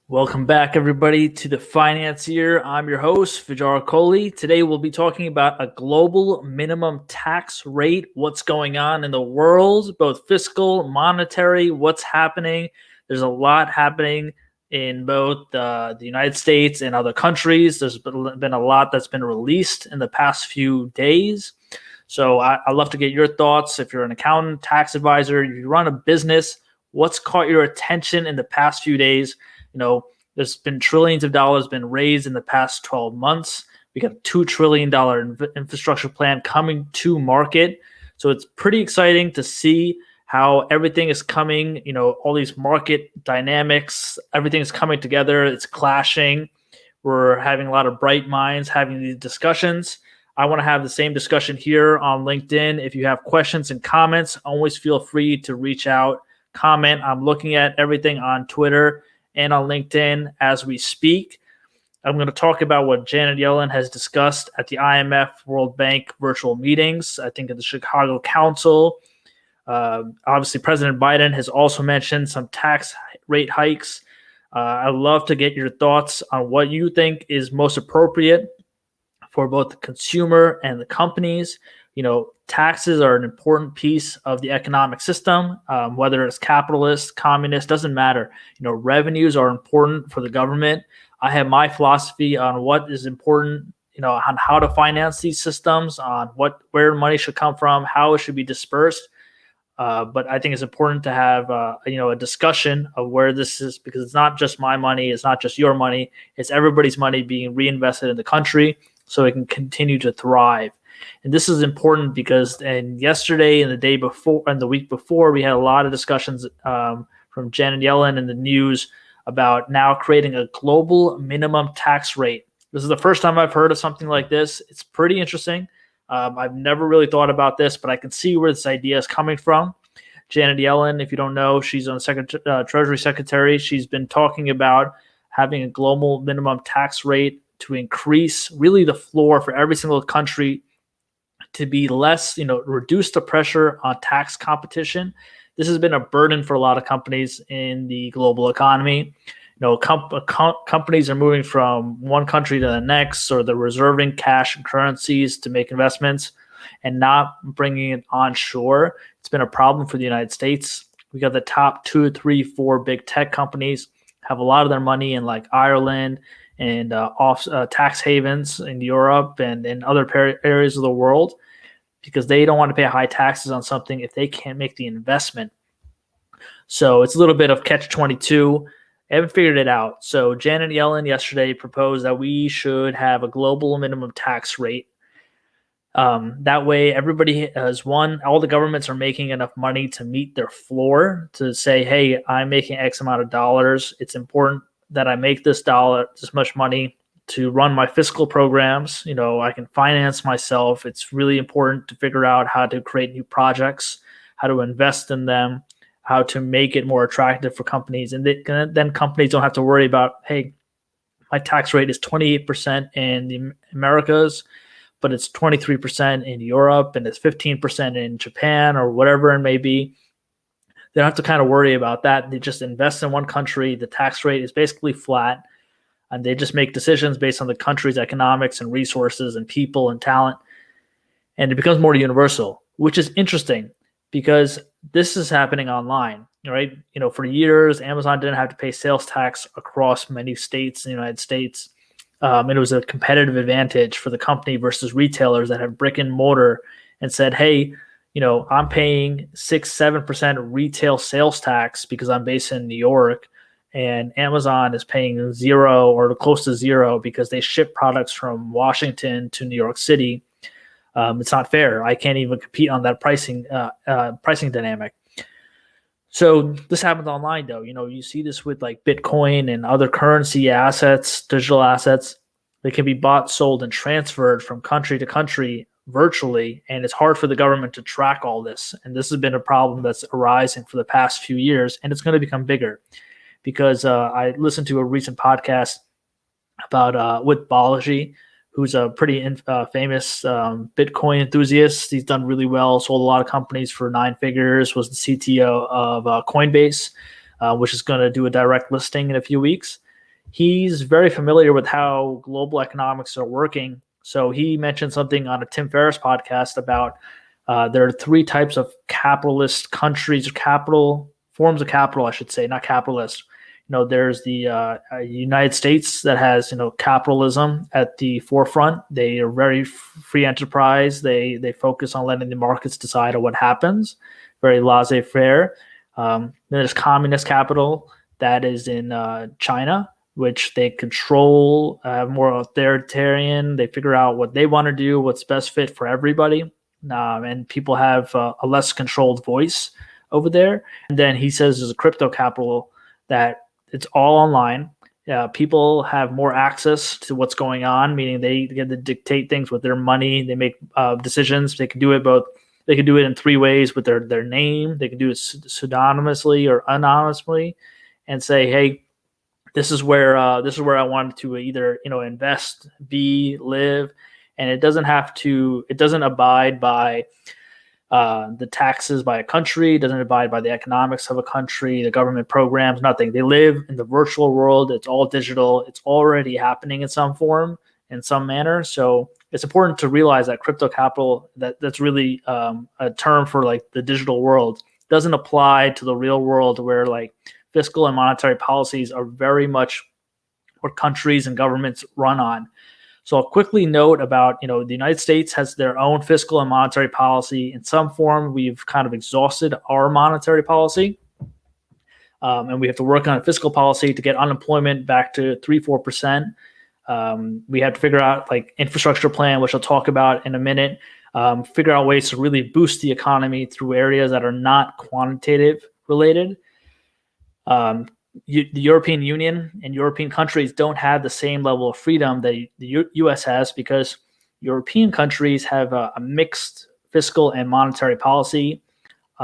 Welcome back, everybody, to The Financier. I'm your host, Fajar Kohli. Today, we'll be talking about a global minimum tax rate, what's going on in the world, both fiscal, monetary, what's happening. There's a lot happening in both the United States and other countries. There's been a lot that's been released in the past few days. So I'd love to get your thoughts. If you're an accountant, tax advisor, you run a business, what's caught your attention in the past few days? There's been trillions of dollars been raised in the past 12 months. We got a $2 trillion infrastructure plan coming to market. So it's pretty exciting to see how everything is coming, all these market dynamics, everything is coming together. It's clashing. We're having a lot of bright minds having these discussions. I want to have the same discussion here on LinkedIn. If you have questions and comments, always feel free to reach out, comment. I'm looking at everything on Twitter and on LinkedIn as we speak. I'm going to talk about what Janet Yellen has discussed at the IMF World Bank virtual meetings, I think at the Chicago Council. Obviously, President Biden has also mentioned some tax rate hikes. I'd love to get your thoughts on what you think is most appropriate for both the consumer and the companies. Taxes are an important piece of the economic system, whether it's capitalist, communist, doesn't matter. Revenues are important for the government. I have my philosophy on what is important, on how to finance these systems, on where money should come from, how it should be dispersed. But I think it's important to have, a discussion of where this is, because it's not just my money, it's not just your money, it's everybody's money being reinvested in the country so it can continue to thrive. And this is important because yesterday and the day before and the week before, we had a lot of discussions from Janet Yellen in the news about now creating a global minimum tax rate. This is the first time I've heard of something like this. It's pretty interesting. I've never really thought about this, but I can see where this idea is coming from. Janet Yellen, if you don't know, she's on Treasury Secretary. She's been talking about having a global minimum tax rate to increase really the floor for every single country to be less, reduce the pressure on tax competition. This has been a burden for a lot of companies in the global economy. Companies are moving from one country to the next, or they're reserving cash and currencies to make investments and not bringing it onshore. It's been a problem for the United States. We got the top 2, 3, 4 big tech companies have a lot of their money in like Ireland and off tax havens in Europe and in other areas of the world, because they don't want to pay high taxes on something if they can't make the investment. So it's a little bit of catch-22. I haven't figured it out. So Janet Yellen yesterday proposed that we should have a global minimum tax rate. That way, everybody has all the governments are making enough money to meet their floor, to say, hey, I'm making X amount of dollars. It's important that I make this much money to run my fiscal programs. I can finance myself. It's really important to figure out how to create new projects, how to invest in them, how to make it more attractive for companies. And then companies don't have to worry about, hey, my tax rate is 28% in the Americas, but it's 23% in Europe and it's 15% in Japan or whatever it may be. They don't have to kind of worry about that. They just invest in one country. The tax rate is basically flat, and they just make decisions based on the country's economics and resources and people and talent. And it becomes more universal, which is interesting because this is happening online, right? For years, Amazon didn't have to pay sales tax across many states in the United States. And it was a competitive advantage for the company versus retailers that have brick and mortar and said, hey, I'm paying 6-7% retail sales tax because I'm based in New York, and Amazon is paying 0 or close to 0 because they ship products from Washington to New York City. It's not fair. I can't even compete on that pricing dynamic. So this happens online, though. You see this with like Bitcoin and other currency assets, digital assets. They can be bought, sold, and transferred from country to country virtually, and it's hard for the government to track all this. And this has been a problem that's arising for the past few years, and it's going to become bigger because I listened to a recent podcast about with Balaji, who's a pretty famous Bitcoin enthusiast. He's done really well, sold a lot of companies for 9 figures, was the CTO of Coinbase, which is going to do a direct listing in a few weeks. He's very familiar with how global economics are working. So he mentioned something on a Tim Ferriss podcast about there are 3 types of capitalist countries, or forms of capital, I should say, not capitalist. There's the United States that has, capitalism at the forefront. They are very free enterprise. They focus on letting the markets decide on what happens. Very laissez-faire. Then there's communist capital that is in China, which they control, more authoritarian. They figure out what they want to do, what's best fit for everybody. And people have a less controlled voice over there. And then he says there's a crypto capital that it's all online. People have more access to what's going on, meaning they get to dictate things with their money. They make decisions. They can do it both. They can do it in 3 ways with their name. They can do it pseudonymously or anonymously, and say, "Hey, this is where I wanted to either invest, live," and it doesn't have to. It doesn't abide by the taxes by a country, doesn't abide by the economics of a country, the government programs, nothing. They live in the virtual world. It's all digital. It's already happening in some form, in some manner. So it's important to realize that crypto capital, that's really a term for like the digital world, doesn't apply to the real world where like fiscal and monetary policies are very much what countries and governments run on. So I'll quickly note about, the United States has their own fiscal and monetary policy. In some form, we've kind of exhausted our monetary policy. And we have to work on a fiscal policy to get unemployment back to 3-4%. We have to figure out like infrastructure plan, which I'll talk about in a minute, figure out ways to really boost the economy through areas that are not quantitative related. The European Union and European countries don't have the same level of freedom that the U.S. has, because European countries have a mixed fiscal and monetary policy.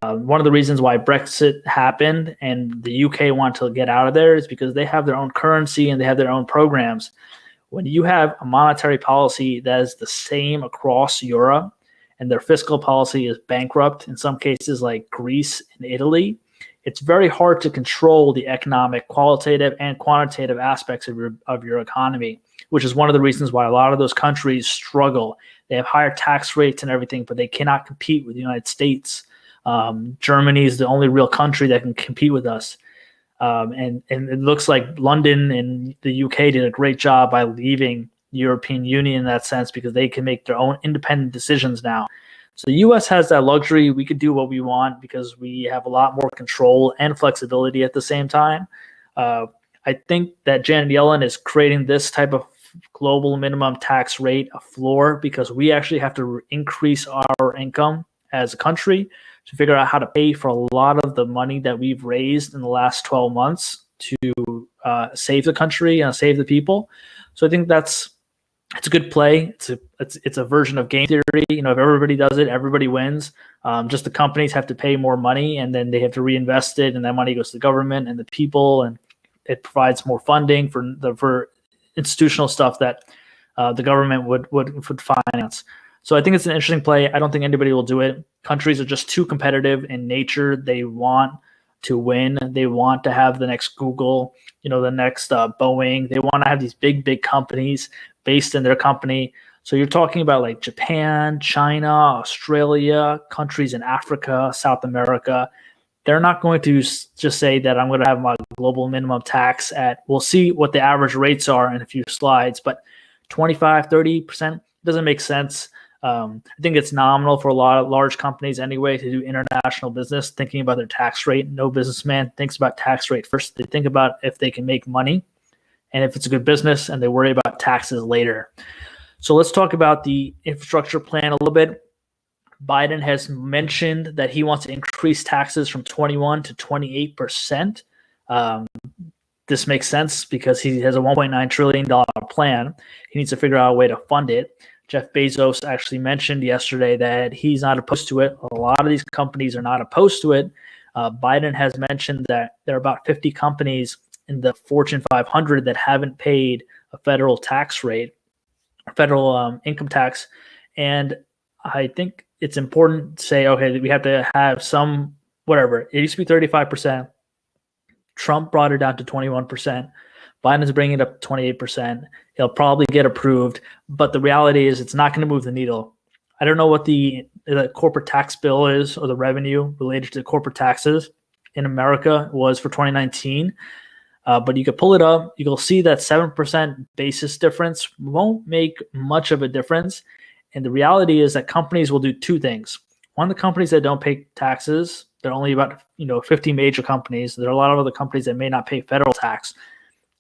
One of the reasons why Brexit happened and the UK want to get out of there is because they have their own currency and they have their own programs. When you have a monetary policy that is the same across Europe and their fiscal policy is bankrupt, in some cases like Greece and Italy, it's very hard to control the economic, qualitative, and quantitative aspects of your economy, which is one of the reasons why a lot of those countries struggle. They have higher tax rates and everything, but they cannot compete with the United States. Germany is the only real country that can compete with us. And it looks like London and the UK did a great job by leaving the European Union in that sense, because they can make their own independent decisions now. So the U.S. has that luxury. We could do what we want because we have a lot more control and flexibility at the same time. I think that Janet Yellen is creating this type of global minimum tax rate, a floor, because we actually have to increase our income as a country to figure out how to pay for a lot of the money that we've raised in the last 12 months to save the country and save the people. So I think it's a good play. It's a version of game theory. If everybody does it, everybody wins. Just the companies have to pay more money, and then they have to reinvest it, and that money goes to the government and the people, and it provides more funding for institutional stuff that the government would finance. So I think it's an interesting play. I don't think anybody will do it. Countries are just too competitive in nature. They want to win. They want to have the next Google, the next Boeing. They want to have these big companies based in their company. So you're talking about like Japan, China, Australia, countries in Africa, South America. They're not going to just say that I'm going to have my global minimum tax at, we'll see what the average rates are in a few slides, but 25, 30% doesn't make sense. I think it's nominal for a lot of large companies anyway to do international business, thinking about their tax rate. No businessman thinks about tax rate first. They think about if they can make money and if it's a good business, and they worry about taxes later. So let's talk about the infrastructure plan a little bit. Biden has mentioned that he wants to increase taxes from 21 to 28%. This makes sense because he has a $1.9 trillion plan. He needs to figure out a way to fund it. Jeff Bezos actually mentioned yesterday that he's not opposed to it. A lot of these companies are not opposed to it. Biden has mentioned that there are about 50 companies in the Fortune 500 that haven't paid a federal tax rate, federal income tax. And I think it's important to say, okay, we have to have some, whatever. It used to be 35%. Trump brought it down to 21%. Biden's bringing it up to 28%. He'll probably get approved, but the reality is it's not going to move the needle. I don't know what the corporate tax bill is or the revenue related to corporate taxes in America was for 2019, but you could pull it up. You'll see that 7% basis difference won't make much of a difference. And the reality is that companies will do two things. One, the companies that don't pay taxes, there are only about 50 major companies. There are a lot of other companies that may not pay federal tax.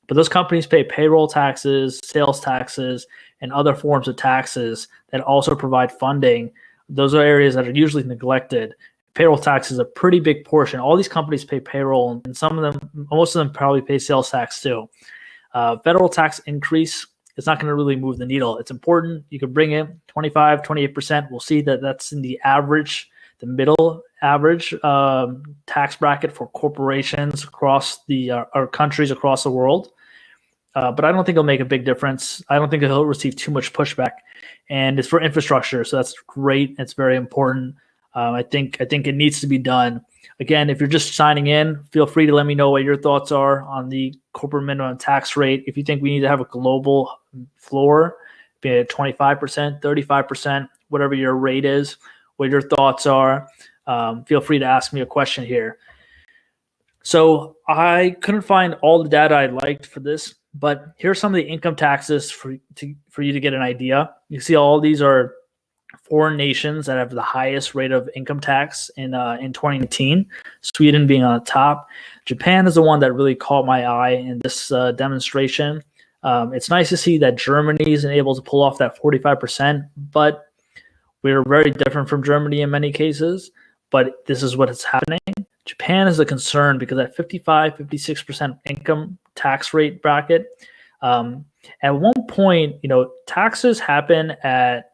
But those companies pay payroll taxes, sales taxes, and other forms of taxes that also provide funding. Those are areas that are usually neglected. Payroll tax is a pretty big portion. All these companies pay payroll, and most of them probably pay sales tax too. Federal tax increase, it's not going to really move the needle. It's important. You can bring in 25, 28%. We'll see that that's in the average, the middle average tax bracket for corporations across our countries across the world. But I don't think it'll make a big difference. I don't think it'll receive too much pushback. And it's for infrastructure, so that's great. It's very important. I think it needs to be done. Again, if you're just signing in, feel free to let me know what your thoughts are on the corporate minimum tax rate. If you think we need to have a global floor, be it 25%, 35%, whatever your rate is, what your thoughts are, feel free to ask me a question here. So I couldn't find all the data I liked for this, but here's some of the income taxes for you to get an idea. You see all these are foreign nations that have the highest rate of income tax in 2019, Sweden being on the top. Japan is the one that really caught my eye in this demonstration. It's nice to see that Germany is able to pull off that 45%, but we're very different from Germany in many cases, but this is what is happening. Japan is a concern because at 55, 56% income tax rate bracket, at one point, taxes happen at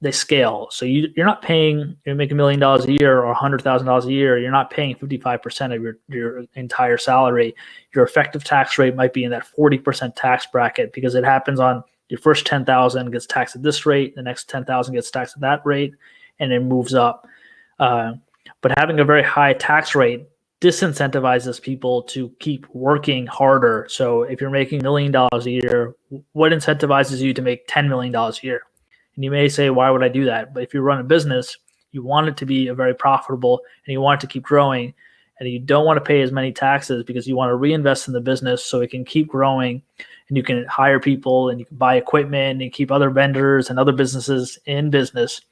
they scale. So you're not paying, you make $1 million a year or $100,000 a year, you're not paying 55% of your entire salary. Your effective tax rate might be in that 40% tax bracket because it happens on your first 10,000 gets taxed at this rate, the next 10,000 gets taxed at that rate, and it moves up. But having a very high tax rate disincentivizes people to keep working harder. So if you're making $1 million a year, what incentivizes you to make $10 million a year? And you may say, why would I do that? But if you run a business, you want it to be very profitable and you want it to keep growing, and you don't want to pay as many taxes because you want to reinvest in the business so it can keep growing, and you can hire people and you can buy equipment and keep other vendors and other businesses in business.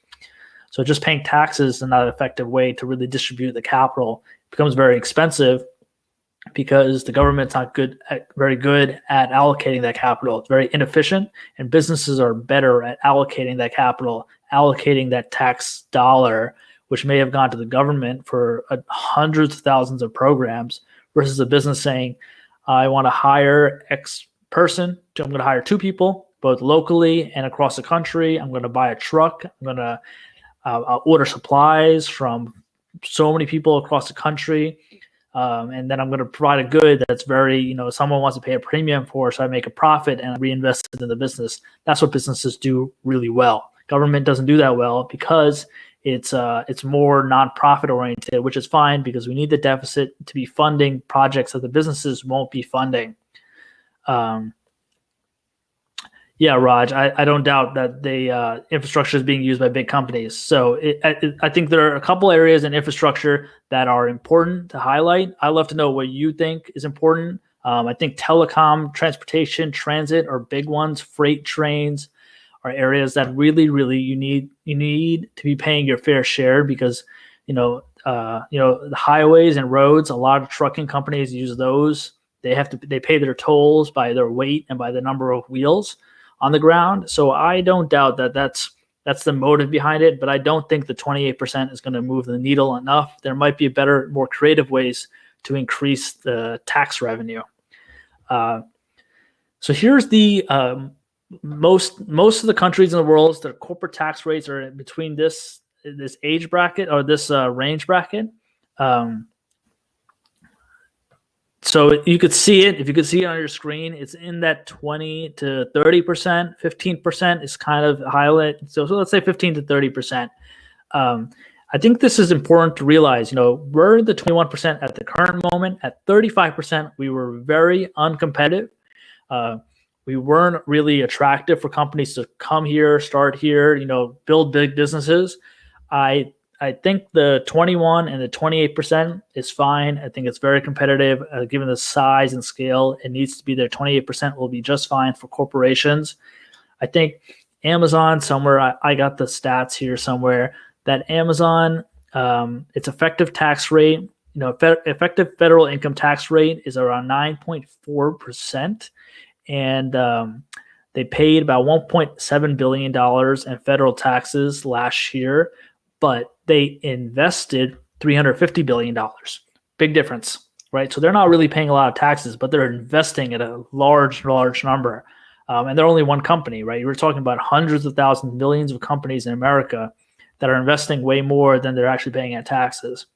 So just paying taxes is not an effective way to really distribute the capital. It becomes very expensive because the government's not very good at allocating that capital. It's very inefficient, and businesses are better at allocating that capital, allocating that tax dollar, which may have gone to the government for hundreds of thousands of programs, versus a business saying, I want to hire X person. I'm going to hire 2 people, both locally and across the country. I'm going to buy a truck. I'm going to order supplies from so many people across the country. And then I'm going to provide a good that's very, someone wants to pay a premium for, so I make a profit and I reinvest it in the business. That's what businesses do really well. Government doesn't do that well because it's more nonprofit oriented, which is fine because we need the deficit to be funding projects that the businesses won't be funding. Yeah, Raj, I don't doubt that the infrastructure is being used by big companies. So I think there are a couple areas in infrastructure that are important to highlight. I'd love to know what you think is important. I think telecom, transportation, transit are big ones. Freight trains are areas that really, really you need to be paying your fair share because the highways and roads. A lot of trucking companies use those. They pay their tolls by their weight and by the number of wheels on the ground. So I don't doubt that that's the motive behind it, but I don't think the 28% is going to move the needle enough. There might be better, more creative ways to increase the tax revenue. So here's the most of the countries in the world, their corporate tax rates are between this age bracket or this range bracket. So you could see it. If you could see it on your screen, it's in that 20 to 30%. 15% is kind of highlight. So let's say 15 to 30%. I think this is important to realize. We're the 21% at the current moment. At 35%, we were very uncompetitive. We weren't really attractive for companies to come here, start here, build big businesses. I think the 21 and the 28% is fine. I think it's very competitive. Given the size and scale, it needs to be there. 28% will be just fine for corporations. I think Amazon, somewhere, I got the stats here somewhere, that Amazon, its effective tax rate, effective federal income tax rate is around 9.4%. And they paid about $1.7 billion in federal taxes last year, but they invested $350 billion. Big difference, right? So they're not really paying a lot of taxes, but they're investing at a large number. And they're only one company, right? We're talking about hundreds of thousands, millions of companies in America that are investing way more than they're actually paying at taxes.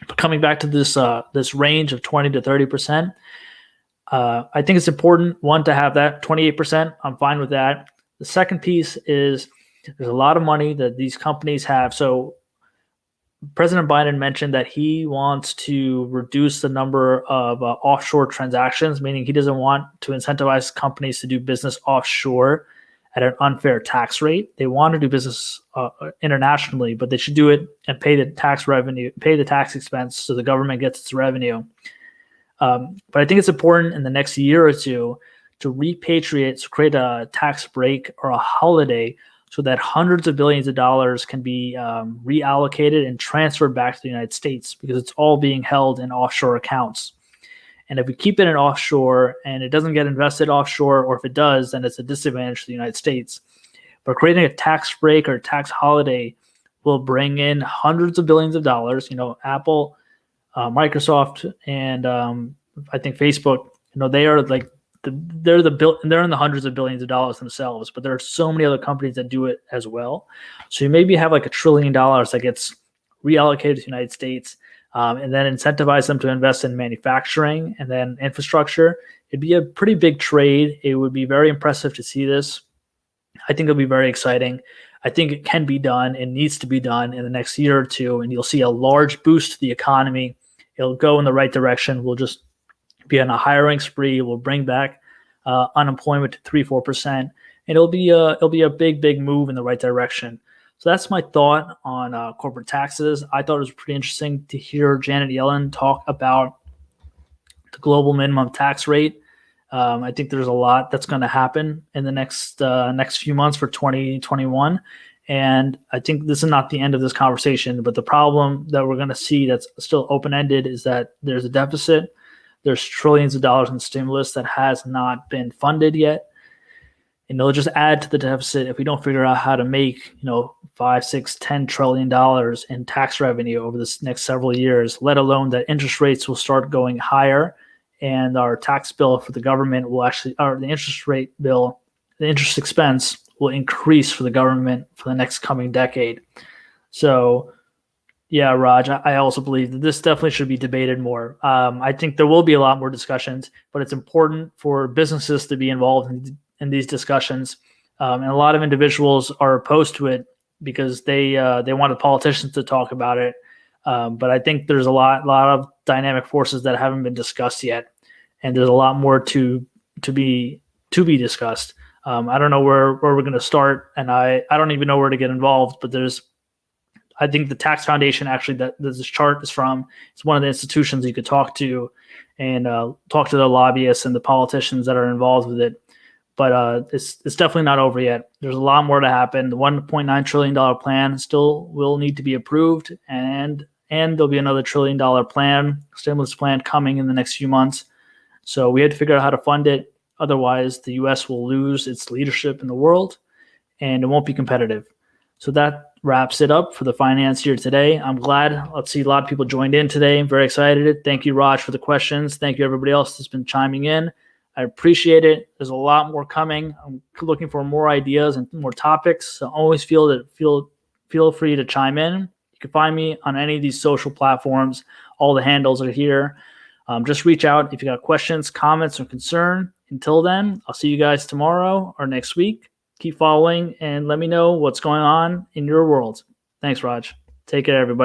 But coming back to this range of 20 to 30%, I think it's important, one, to have that 28%. I'm fine with that. The second piece is there's a lot of money that these companies have. So President Biden mentioned that he wants to reduce the number of offshore transactions, meaning he doesn't want to incentivize companies to do business offshore at an unfair tax rate. They want to do business internationally, but they should do it and pay the tax expense so the government gets its revenue. But I think it's important in the next year or two to repatriate, to create a tax break or a holiday so that hundreds of billions of dollars can be reallocated and transferred back to the United States, because it's all being held in offshore accounts. And if we keep it in offshore and it doesn't get invested offshore, or if it does, then it's a disadvantage to the United States. But creating a tax break or a tax holiday will bring in hundreds of billions of dollars. Apple, Microsoft, and I think Facebook, they are like they're in the hundreds of billions of dollars themselves, but there are so many other companies that do it as well. So you maybe have like $1 trillion that gets reallocated to the United States, and then incentivize them to invest in manufacturing and then infrastructure. It'd be a pretty big trade. It would be very impressive to see this. I think it'll be very exciting. I think it can be done. It needs to be done in the next year or two, and you'll see a large boost to the economy. It'll go in the right direction. We'll just be on a hiring spree. We'll bring back unemployment to 3-4%, and it'll be a big move in the right direction. So that's my thought on corporate taxes. I thought it was pretty interesting to hear Janet Yellen talk about the global minimum tax rate. I think there's a lot that's going to happen in the next few months for 2021. And I think this is not the end of this conversation, but the problem that we're going to see that's still open-ended is that there's a deficit. There's trillions of dollars in stimulus that has not been funded yet. And they'll just add to the deficit if we don't figure out how to make, $5, $6, $10 trillion in tax revenue over this next several years, let alone that interest rates will start going higher, and our tax bill for the government will the interest expense will increase for the government for the next coming decade. So, yeah, Raj, I also believe that this definitely should be debated more. I think there will be a lot more discussions, but it's important for businesses to be involved in these discussions. And a lot of individuals are opposed to it because they want the politicians to talk about it. But I think there's a lot of dynamic forces that haven't been discussed yet, and there's a lot more to be discussed. I don't know where we're going to start, and I don't even know where to get involved. But I think the Tax Foundation, actually, that this chart is from, it's one of the institutions you could talk to and talk to the lobbyists and the politicians that are involved with it. But it's definitely not over yet. There's a lot more to happen. The $1.9 trillion plan still will need to be approved, and there'll be another $1 trillion stimulus plan coming in the next few months. So we had to figure out how to fund it. Otherwise, the U.S. will lose its leadership in the world, and it won't be competitive. So that wraps it up for the Finance Year today. I'm glad. Let's see, a lot of people joined in today. I'm very excited. Thank you, Raj, for the questions. Thank you, everybody else that's been chiming in. I appreciate it. There's a lot more coming. I'm looking for more ideas and more topics. So always feel free to chime in. You can find me on any of these social platforms. All the handles are here. Just reach out if you got questions, comments, or concern. Until then, I'll see you guys tomorrow or next week. Keep following and let me know what's going on in your world. Thanks, Raj. Take care, everybody.